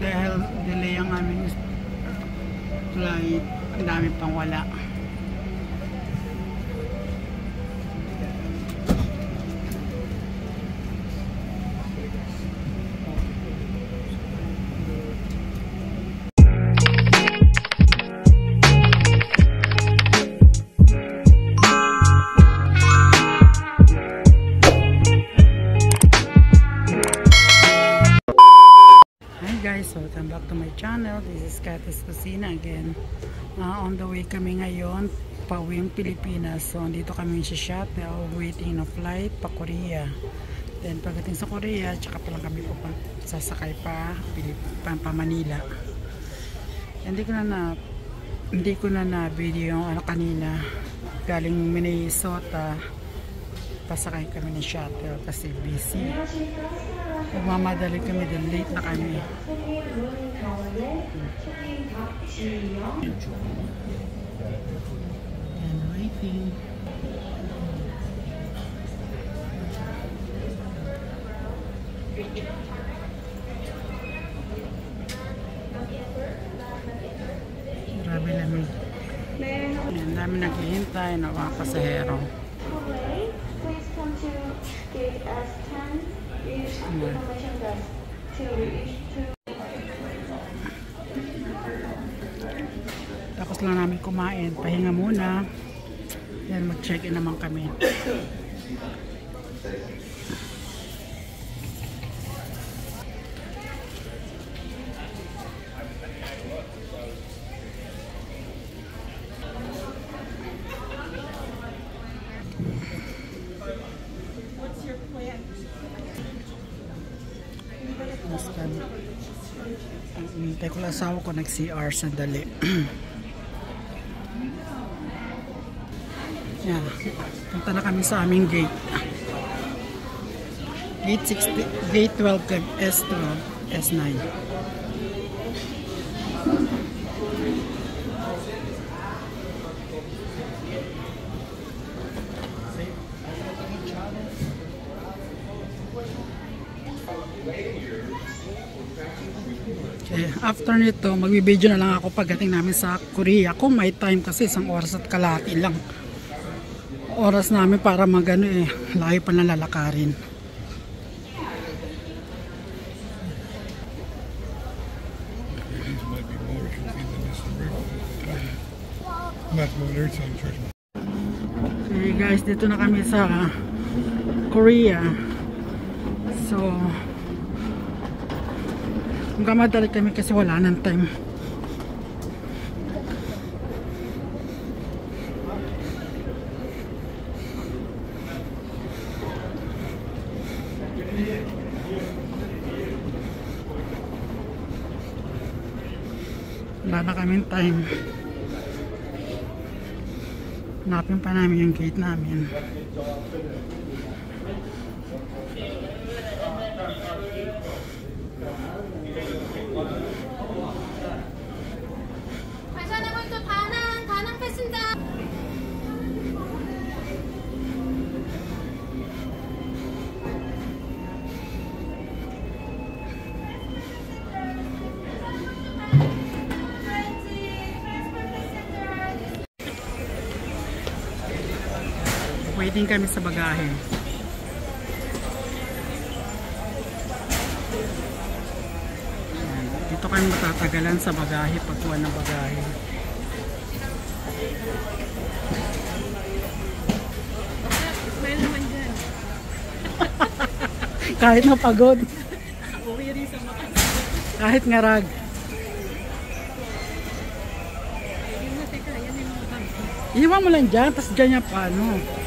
dahil delay ang aming flight, ang dami pang wala. Guys, welcome back to my channel. This is Katis Kusina again. On the way kami ngayon pauwing Pilipinas. So dito kami sa shuttle waiting na flight pa Korea. Then pagdating sa Korea, tsaka pa lang kami sasakay pa Manila. Hindi ko na na video yung ano kanina galing Minnesota. Pasakay kami ng shuttle kasi busy. Magmamadali kami, then late na kami. And waiting. Grabe lamig. Ang dami naghihintay na mga pasahero. Tapos lang namin kumain, pahinga muna, then mag-check-in naman kami. Hintay ko lang asawa ko nag-CR sandali. Yan. Punta na kami sa aming gate. Gate 60, gate 12, S12, S9. After nito, magbibideo na lang ako pagdating namin sa Korea. Kung may time kasi isang oras at kalahati lang. Oras namin para magano layo pa na lalakarin. Okay guys, dito na kami sa Korea. So magmamadali kami kasi wala nang time. Wala na kaming time. Hanapin pa namin yung gate namin. Waiting kami sa bagahe. Dito kami matatagalan sa bagahe, pagkuha ng bagahe. May naman dyan. Kahit napagod. Kahit ngarag. Iwan mo lang dyan, tapos ganyan pa ano.